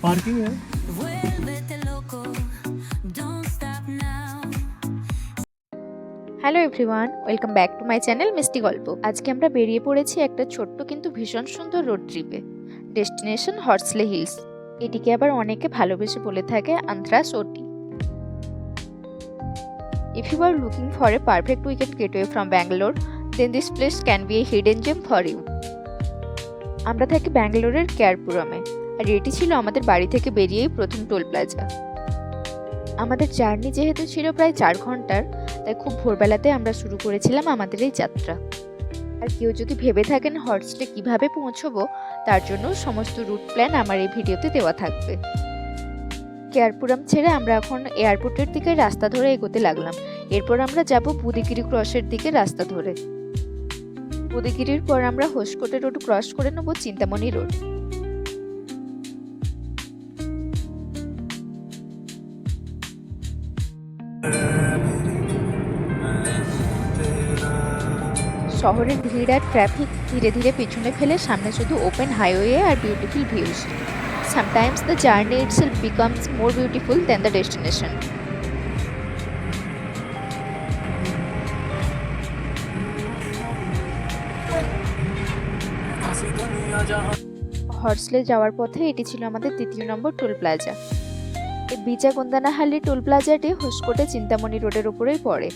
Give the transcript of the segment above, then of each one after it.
Parking है। Hello everyone, welcome back to my channel মিষ্টি গল্প। আজকে আমরা বেরিয়ে পড়েছি একটা ছোট্ট কিন্তু ভীষণ সুন্দর রোড ট্রিপে। ডেস্টিনেশন হর্সলে হিলস। এটিকে আবার অনেকে ভালোবেসে বলে থাকে Andhra's Ooty. If you are looking for a perfect weekend getaway from Bangalore, then this place can be a hidden gem for you. আমরা থাকি ব্যাঙ্গালোরের কেয়ারপুরমে, আর এটি ছিল আমাদের বাড়ি থেকে বেরিয়েই প্রথম টোল প্লাজা। আমাদের জার্নি যেহেতু ছিল প্রায় 4 ঘন্টার, তাই খুব ভোরবেলাতে আমরা শুরু করেছিলাম আমাদের এই যাত্রা। আর কেউ যদি ভেবে থাকেন হর্সলে কিভাবে পৌঁছবো, তার জন্য সমস্ত রুট প্ল্যান আমার এই ভিডিওতে দেওয়া থাকবে। কেয়ারপুরম ছেড়ে আমরা এখন এয়ারপোর্টের দিকে রাস্তা ধরে এগোতে লাগলাম। এরপর আমরা যাব বুদিগিরি ক্রসের দিকে রাস্তা ধরে। বুদিগিরির পর আমরা হোসকোটে রোড ক্রস করে নেব চিন্তামণি রোড। শহরের ভিড় আর ট্রাফিক ধীরে ধীরে পিছনে ফেলে সামনে শুধু ওপেন হাইওয়ে আর beautiful views. Sometimes the journey itself becomes more beautiful than the destination. হর্সলে যাওয়ার পথে এটি ছিল আমাদের 3য় নম্বর টোল প্লাজা। এই বিজাগন্দানাহাল্লি টোল প্লাজাটি হোসকোটে চিন্তামণি রোডের উপরেই পড়ে।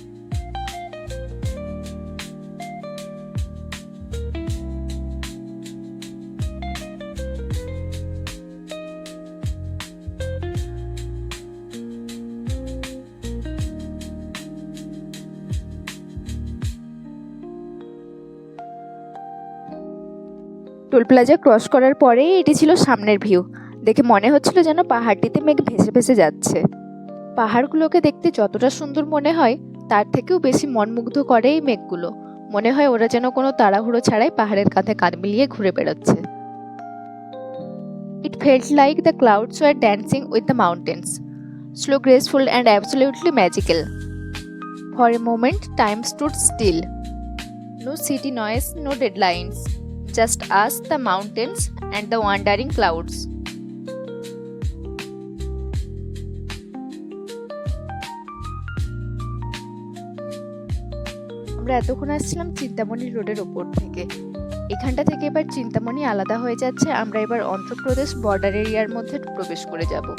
টোল প্লাজা ক্রস করার পরেই এটি ছিল সামনের ভিউ। দেখে মনে হচ্ছিল যেন পাহাড়টিতে মেঘ ভেসে ভেসে যাচ্ছে। পাহাড়গুলোকে দেখতে যতটা সুন্দর মনে হয়, তার থেকেও বেশি মনমুগ্ধ করে এই মেঘগুলো। মনে হয় ওরা যেন কোনো তাড়াহুড়ো ছাড়াই পাহাড়ের কাঁধে কাঁধ মিলিয়ে ঘুরে বেড়াচ্ছে। It felt like the clouds were dancing with the mountains, slow, graceful and absolutely magical. For a moment, time stood still. No city noise, no deadlines. Just us, the mountains, and the wandering clouds. আমরা এতক্ষণ আসছিলাম চিন্তামণি রোডের ওপর থেকে। এখানটা থেকে এবার চিন্তামণি আলাদা হয়ে যাচ্ছে। আমরা এবার অন্ধ্রপ্রদেশ বর্ডার এরিয়ার মধ্যে প্রবেশ করে যাব।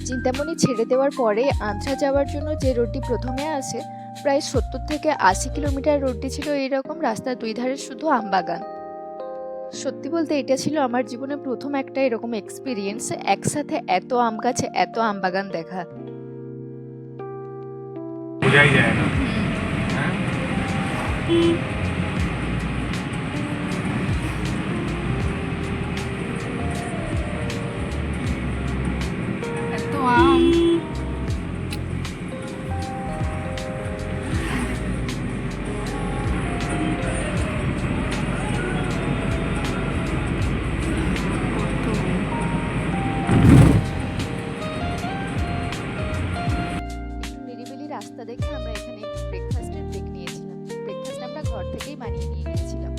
চিন্তামণি ছেড়ে দেওয়ার পরে আন্ধ্রা যাওয়ার জন্য যে রোডটি প্রথমে আসে, প্রায় 70 থেকে 80 কিলোমিটার রোডটি ছিল এইরকম। রাস্তার দুই ধারে শুধু আমবাগান। সত্যি বলতে এটা ছিল আমার জীবনে প্রথম একটা এরকম এক্সপিরিয়েন্স, একসাথে এত আম গাছে এত আমবাগান দেখা। বোঝাই যায় না। এত আম। নিরিবিলি রাস্তা দেখে আমরা এখানে একটু ব্রেকফাস্টের ব্রেক নিয়েছিলাম। ব্রেকফাস্ট আমরা ঘর থেকেই বানিয়ে নিয়ে গিয়েছিলাম।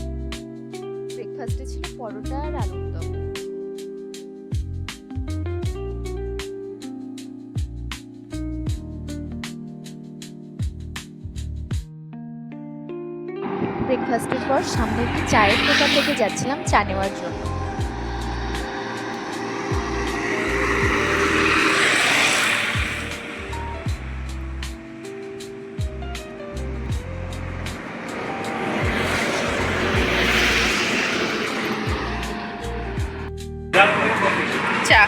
ব্রেকফাস্টে ছিল পরোটা আর আলুর দম। ব্রেকফাস্টের পর সামনে একটি চায়ের দোকান থেকে যাচ্ছিলাম চা নেওয়ার জন্য। চা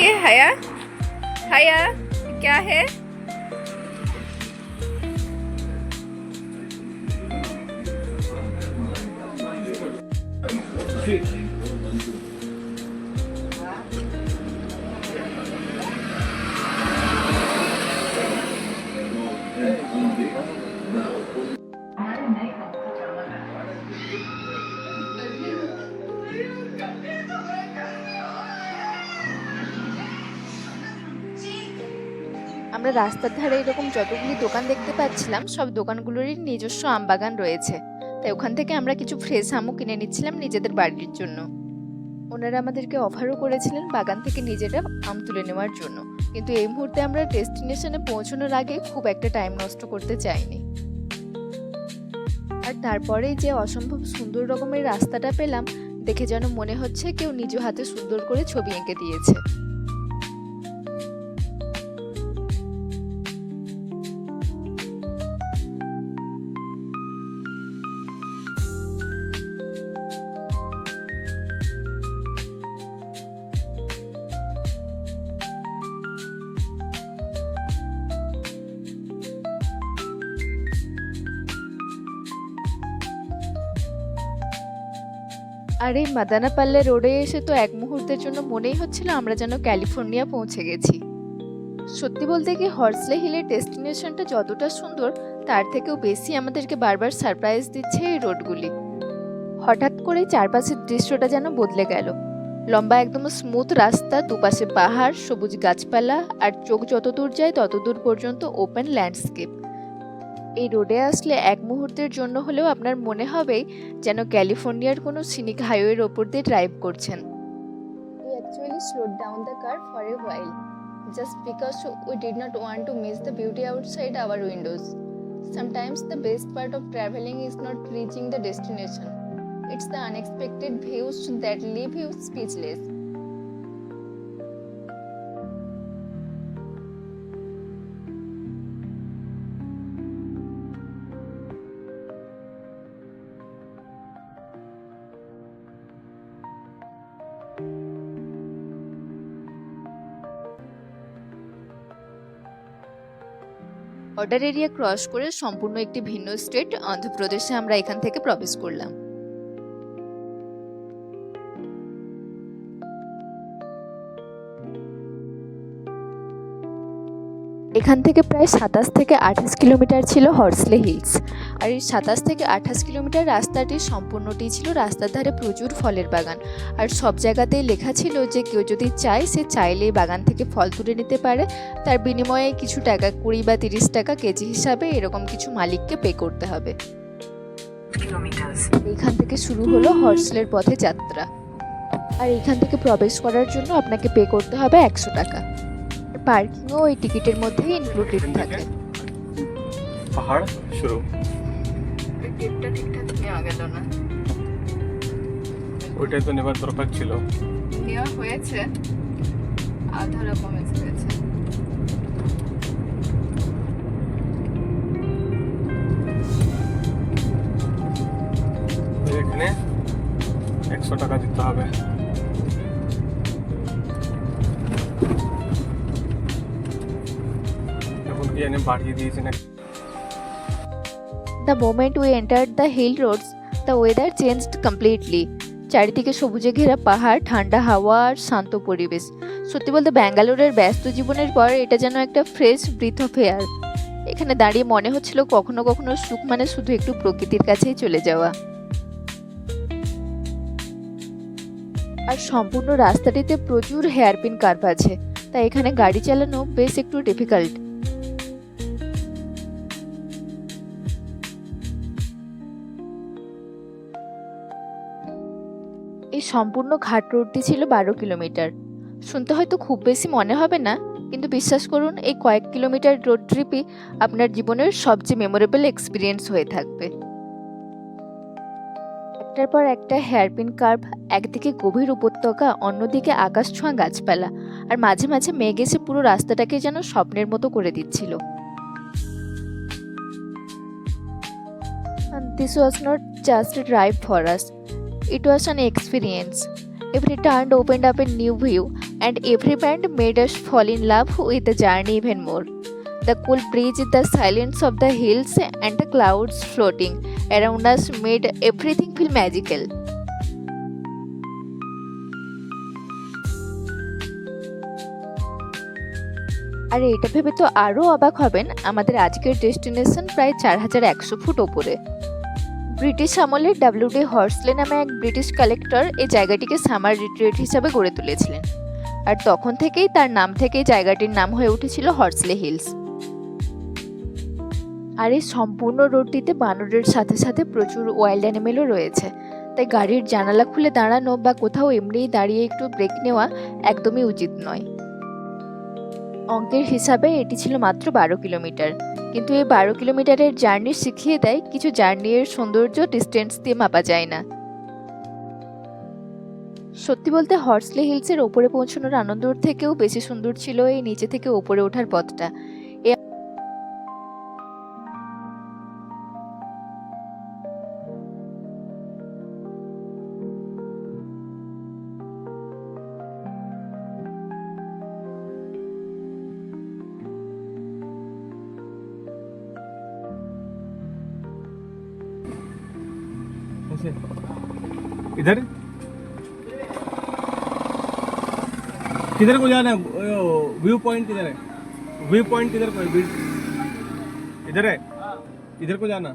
ये हया हया क्या है? আমরা রাস্তার ধারে এরকম যতগুলি দোকান দেখতে পাচ্ছিলাম সব দোকানগুলোরই নিজস্ব আম বাগান রয়েছে, তাই ওখান থেকে আমরা কিছু ফ্রেশ আমও কিনে নিচ্ছিলাম নিজেদের বাড়ির জন্য। ওনারা আমাদেরকে অফারও করেছিলেন বাগান থেকে নিজেরা আম তুলে নেওয়ার জন্য, কিন্তু এই মুহূর্তে আমরা ডেস্টিনেশনে পৌঁছানোর আগে খুব একটা টাইম নষ্ট করতে চাইনি। আর তারপরে যে অসম্ভব সুন্দর রকমের রাস্তাটা পেলাম, দেখে যেন মনে হচ্ছে কেউ নিজ হাতে সুন্দর করে ছবি এঁকে দিয়েছে। আর এই মাদানাপাল্লে রোডে এসে তো এক মুহূর্তের জন্য মনেই হচ্ছিল আমরা যেন ক্যালিফোর্নিয়া পৌঁছে গেছি। সত্যি বলতে কি হর্সলে হিলের ডেস্টিনেশনটা যতটা সুন্দর তার থেকেও বেশি আমাদেরকে বারবার সারপ্রাইজ দিচ্ছে এই রোডগুলি। হঠাৎ করে চারপাশের দৃশ্যটা যেন বদলে গেল। লম্বা একদম স্মুথ রাস্তা, দুপাশে পাহাড়, সবুজ গাছপালা, আর চোখ যত দূর যায় তত দূর পর্যন্ত ওপেন ল্যান্ডস্কেপ। এই রোডে আসলে এক মুহূর্তের জন্য হলেও আপনার মনে হবে যেন ক্যালিফোর্নিয়ার কোনো সিনিক হাইওয়ের ওপর দিয়ে ড্রাইভ করছেন। We actually slowed down the car for a while, just because we did not want to miss the beauty outside our windows. Sometimes the best part of traveling is not reaching the destination. It's the unexpected views that leave you speechless. Border area cross করে সম্পূর্ণ একটি ভিন্ন state অন্ধ্রপ্রদেশে আমরা এখান থেকে প্রবেশ করলাম। এখান থেকে প্রায় 27 থেকে 28 কিলোমিটার ছিল হর্সলে হিলস। আর এই 27 থেকে 28 কিলোমিটার রাস্তাটি সম্পূর্ণটি ছিল রাস্তার ধারে প্রচুর ফলের বাগান। আর সব জায়গাতেই লেখা ছিল যে কেউ যদি চায় সে চাইলেই বাগান থেকে ফল তুলে নিতে পারে, তার বিনিময়ে কিছু টাকা, 20 বা 30 টাকা কেজি হিসাবে এরকম কিছু মালিককে পে করতে হবে। এখান থেকে শুরু হলো হর্সলের পথে যাত্রা। আর এখান থেকে প্রবেশ করার জন্য আপনাকে পে করতে হবে 100 টাকা। পার্কিংও ওই টিকিটের মধ্যেই ইনক্লুডেড থাকে। পাহাড় শুরু। টিকিটটা ঠিকঠাক নেওয়া গেল না, ওইটাই তো নেবার দরকার ছিল। নেওয়া হয়েছে, আধা রকম এসেছে। এখানে 100 টাকা দিতে হবে। The moment we entered the hill roads, the weather changed completely. চারিদিকে সবুজে ঘেরা পাহাড়, ঠান্ডা হাওয়া আর শান্ত পরিবেশ। সত্যি বলতে ব্যাঙ্গালোরের ব্যস্ত জীবনের পর এটা যেন একটা ফ্রেশ ব্রিথ অফ এয়ার। এখানে দাঁড়িয়ে মনে হচ্ছিল কখনো কখনো সুখ মানে শুধু একটু প্রকৃতির কাছেই চলে যাওয়া। আর সম্পূর্ণ রাস্তাটিতে প্রচুর হেয়ারপিন কার্ভ আছে, তাই এখানে গাড়ি চালানো বেশ একটু ডিফিকাল্ট। এই সম্পূর্ণ ঘাট রোডটি ছিল 12 কিলোমিটার। শুনতে হয়তো খুব বেশি মনে হবে না, কিন্তু বিশ্বাস করুন এই কয়েক কিলোমিটার রোড ট্রিপই আপনার জীবনের সবচেয়ে মেমোরেবল এক্সপিরিয়েন্স হয়ে থাকবে। একটার পর একটা হেয়ারপিন কার্ভ, একদিকে গভীর উপত্যকা, অন্যদিকে আকাশ ছোঁয়া গাছপালা, আর মাঝে মাঝে মেঘ এসে পুরো রাস্তাটাকে যেন স্বপ্নের মতো করে দিচ্ছিল। This was not just a drive for us. It was an experience. Every turn opened up a new view, and every bend made us fall in love with the journey even more. The cool breeze, the silence of the hills, and the clouds floating around us made everything feel magical. আর এটা ভেবে তো আরও অবাক হবেন, আমাদের আজকের destination প্রায় 4100 foot ওপরে। ব্রিটিশ আমলে WD হর্সলে নামে এক ব্রিটিশ কালেক্টর এই জায়গাটিকে সামার রিট্রিট হিসাবে গড়ে তুলেছিলেন। আর তখন থেকেই তার নাম থেকেই জায়গাটির নাম হয়ে উঠেছিল হর্সলে হিলস। আর এই সম্পূর্ণ রোডটিতে বানরের সাথে সাথে প্রচুর ওয়াইল্ড অ্যানিমেলও রয়েছে, তাই গাড়ির জানালা খুলে দাঁড়ানো বা কোথাও এমনিই দাঁড়িয়ে একটু ব্রেক নেওয়া একদমই উচিত নয়। অঙ্কের হিসাবে এটি ছিল মাত্র 12 কিলোমিটার, কিন্তু এই 12 কিলোমিটারের জার্নি শিখিয়ে দেয় কিছু জার্নির সৌন্দর্য ডিস্টেন্স দিয়ে মাপা যায় না। সত্যি বলতে হর্সলে হিলসের ওপরে পৌঁছানোর আনন্দর থেকেও বেশি সুন্দর ছিল এই নিচে থেকে ওপরে ওঠার পথটা। इधर किधर को जाना है? व्यू पॉइंट किधर है? व्यू पॉइंट किधर को है? इधर है, इधर को जाना।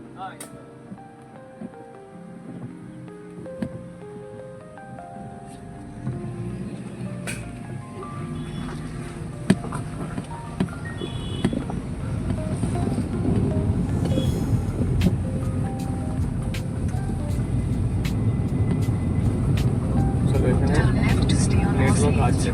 चलो এখানে নেটওয়ার্ক আছে।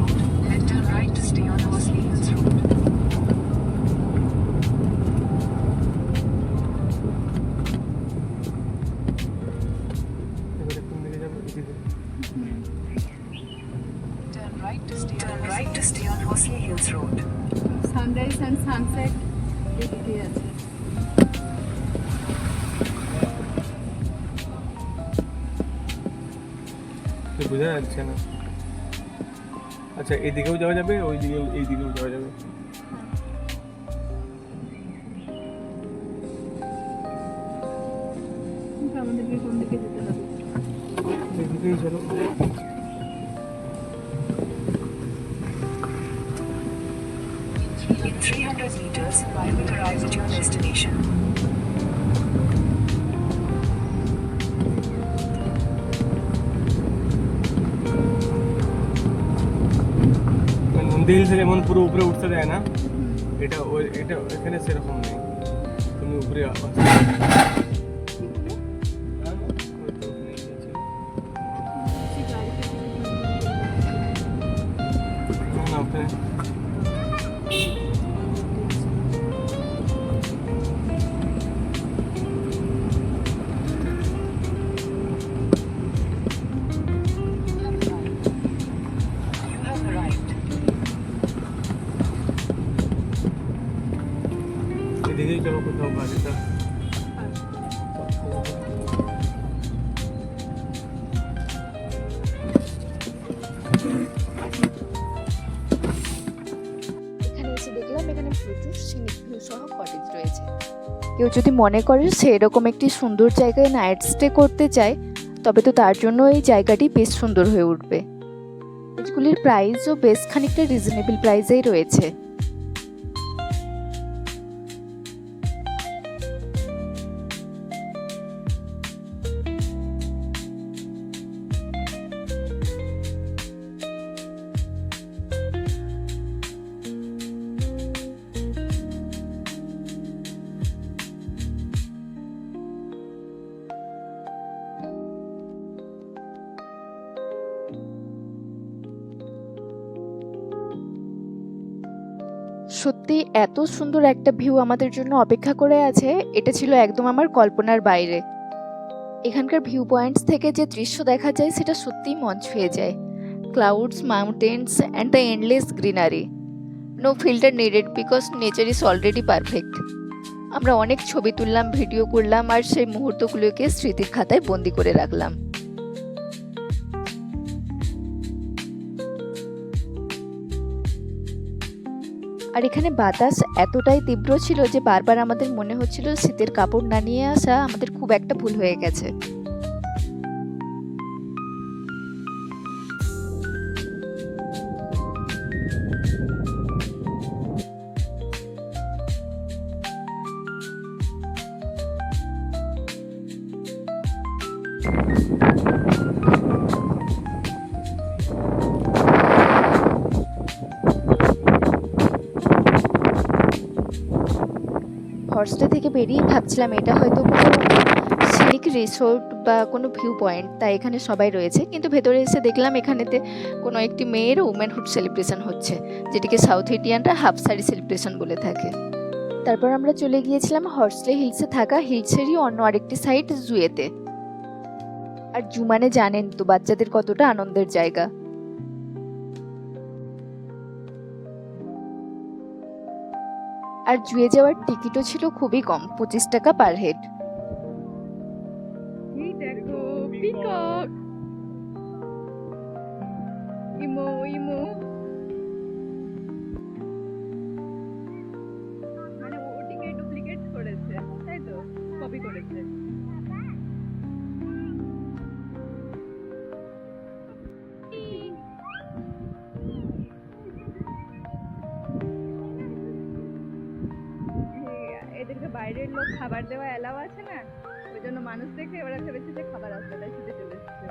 সানরাইজ এন্ড সানসেট এদিকে আছে। বোঝা যাচ্ছে না। আচ্ছা, এদিকেও যাওয়া যাবে, ওই দিকেও, এই দিকেও যাওয়া যাবে। আমাদেরকে কোন দিকে যেতে হবে? এদিকেই চলো। In 300 meters, you will arrive at your destination. Nandi হিলসে যেমন পুরো উপরে উঠতে দেয় না, এটা এটা এখানে সেরকম নেই। তুমি উপরে এদিকেই চলো কোথাও গাড়িটা। এখানে এসে দেখলাম এখানে প্রচুর সিনিক ভিউ সহ কটেজ রয়েছে। কেউ যদি মনে করে সেরকম একটি সুন্দর জায়গায় নাইট স্টে করতে চায়, তবে তো তার জন্য এই জায়গাটি বেশ সুন্দর হয়ে উঠবে। কটেজগুলির প্রাইসও বেশ খানিকটা রিজনেবল প্রাইসেই রয়েছে। সত্যি এত সুন্দর একটা ভিউ আমাদের জন্য অপেক্ষা করে আছে, এটা ছিল একদম আমার কল্পনার বাইরে। এখানকার ভিউ পয়েন্টস থেকে যে দৃশ্য দেখা যায় সেটা সত্যিই মন ছুঁয়ে যায়। Clouds, mountains and the endless greenery. No filter needed because nature is already perfect. আমরা অনেক ছবি তুললাম, ভিডিও করলাম, আর সেই মুহূর্তগুলোকে স্মৃতির খাতায় বন্দি করে রাখলাম। আর এখানে বাতাস এতটাই তীব্র ছিল যে বারবার আমাদের মনে হচ্ছিল শীতের কাপড় না নিয়ে আসা আমাদের খুব একটা ভুল হয়ে গেছে। হর্সটা থেকে বেরিয়ে ভাবছিলাম এটা হয়তো কোনো সিনিক রিসোর্ট বা কোনো ভিউ পয়েন্ট, তাই এখানে সবাই রয়েছে। কিন্তু ভেতরে এসে দেখলাম এখানেতে কোনো একটি মেয়ের উমেনহুড সেলিব্রেশন হচ্ছে, যেটিকে সাউথ ইন্ডিয়ানরা হাফ সারি সেলিব্রেশন বলে থাকে। তারপর আমরা চলে গিয়েছিলাম হর্সলে হিলসে থাকা হিলসেরই অন্য আরেকটি সাইড জুয়েতে। আর জু মানে জানেন তো বাচ্চাদের কতটা আনন্দের জায়গা। আর জুয়ে যাওয়ার টিকিটও ছিল খুবই কম, 25 টাকা পার হেড। এই দেখো পিকক, ইমো ইমো, মানে ওটিকে ডুপ্লিকেট করেছে, তাই তো, কপি করেছে। এদেরকে বাইরের লোক খাবার দেওয়া এলাও আছে না, ওই জন্য মানুষ দেখে ওরা ভেবেছে যে খাবার আসবে, তাই ছুটে চলে এসেছে।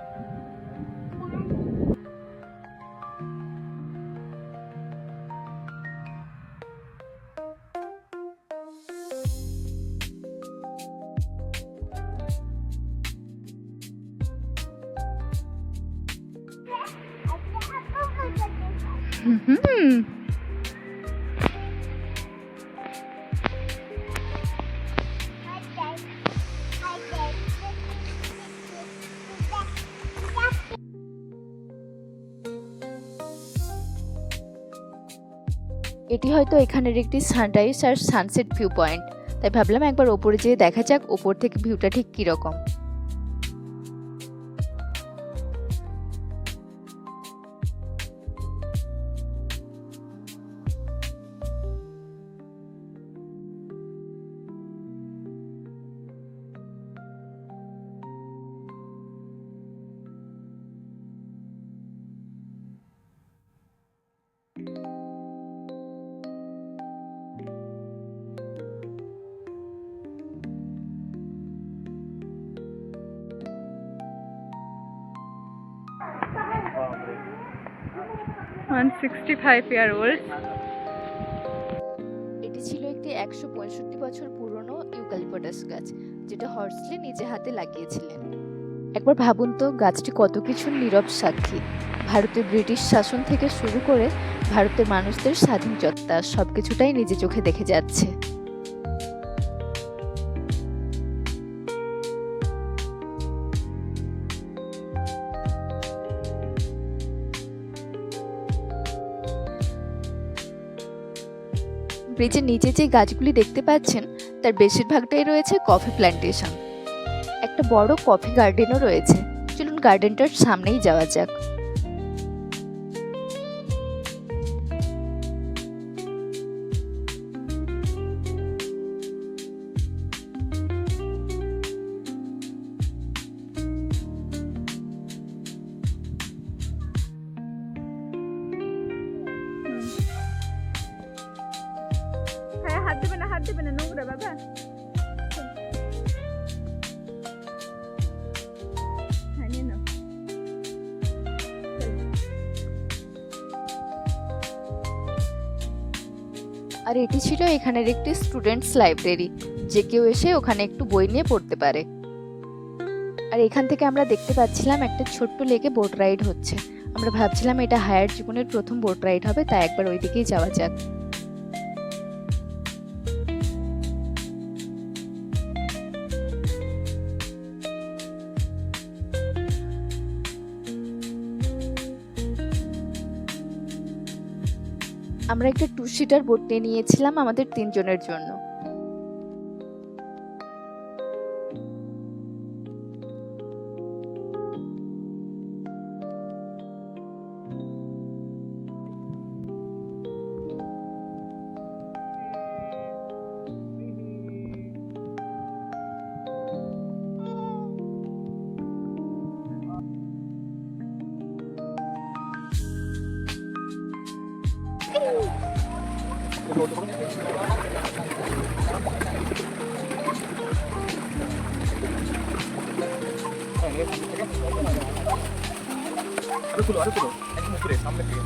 এটি হয়তো এখানের একটি সানরাইজ আর সানসেট ভিউ পয়েন্ট, তাই ভাবলাম একবার ওপরে যেয়ে দেখা যাক ওপর থেকে ভিউটা ঠিক কীরকম। বাপরে। 165-year-old। এটি ছিল একটি 165 বছর পুরনো ইউক্যালিপটাস গাছ, যেটা হর্সলে নিজে হাতে লাগিয়েছিলেন। একবার ভাবুন তো, গাছটি কত কিছুর নীরব সাক্ষী। ভারতের ব্রিটিশ শাসন থেকে শুরু করে ভারতের মানুষদের স্বাধীনচেতা সবকিছুটাই নিজে চোখে দেখে যাচ্ছে। ব্রিজের নিচে যে গাছগুলি দেখতে পাচ্ছেন তার বেশিরভাগটাই রয়েছে কফি প্ল্যান্টেশন। একটা বড় কফি গার্ডেনও রয়েছে। চলুন গার্ডেনটার সামনেই যাওয়া যাক। হ্যাঁ, হাত দেবে না নোংরা বাবা। হ্যাঁ, নিয়ে নাও। আর এটি ছিল এখানের একটি স্টুডেন্টস লাইব্রেরি, যে কেউ এসে ওখানে একটু বই নিয়ে পড়তে পারে। আর এখান থেকে আমরা দেখতে পাচ্ছিলাম একটা ছোট্ট লেকে বোট রাইড হচ্ছে। আমরা ভাবছিলাম এটা হায়ার জীবনের প্রথম বোট রাইড হবে, তাই একবার ওই দিকেই যাওয়া যাক। আমরা একটা 2 সিটার বোট নিয়ে নিয়েছিলাম আমাদের 3 জনের জন্য। আরো তুলো একদম উপরে সামনে থেকে।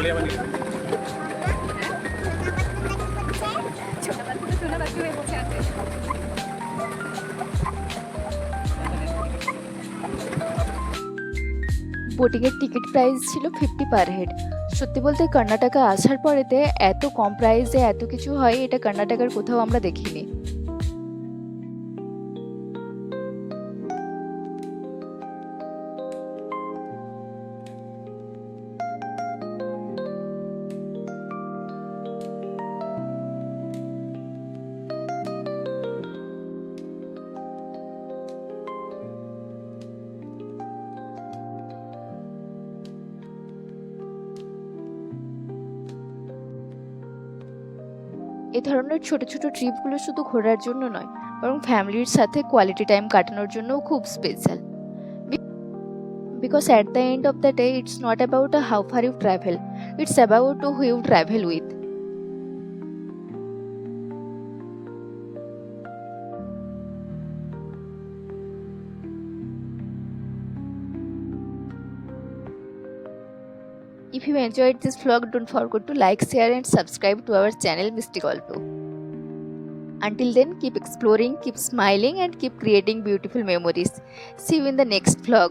বলে আবার নিয়ে ছোট বাচ্চা ছোট বাচ্চা হয়ে বসে আছে। বোটিংয়ের টিকিট প্রাইস ছিল 50 পার হেড। সত্যি বলতে কর্ণাটকা আসার পরেতে এত কম প্রাইসে এত কিছু হয় এটা কর্ণাটকার কোথাও আমরা দেখিনি। এ ধরনের ছোট ছোট ট্রিপগুলো শুধু ঘোরার জন্য নয়, বরং ফ্যামিলির সাথে কোয়ালিটি টাইম কাটানোর জন্যও খুব special. Because at the end of the day, it's not about how far you travel, it's about who you travel with. If you enjoyed this vlog, don't forget to like, share and subscribe to our channel Misty Golpo. Until then, keep exploring, keep smiling and keep creating beautiful memories. See you in the next vlog.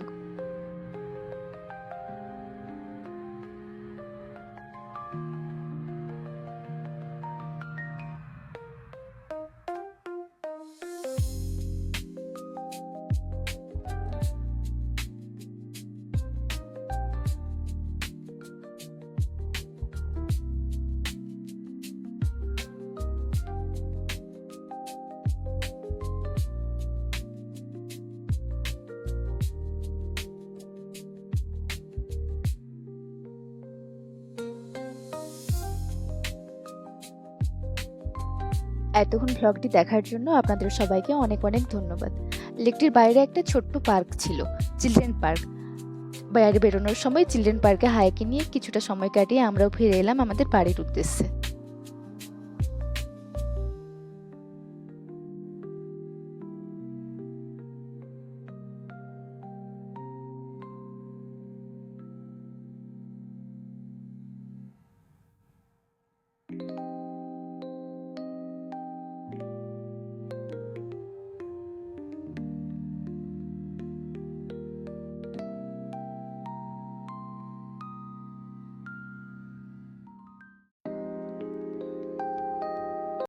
এতক্ষণ ভ্লগটি দেখার জন্য আপনাদের সবাইকে অনেক অনেক ধন্যবাদ। লেকটির বাইরে একটা ছোট্ট পার্ক ছিল, চিলড্রেন পার্ক। বাইরে বেরোনোর সময় চিলড্রেন পার্কে হাইকে নিয়ে কিছুটা সময় কাটিয়ে আমরাও ফিরে এলাম আমাদের বাড়ির উদ্দেশ্যে।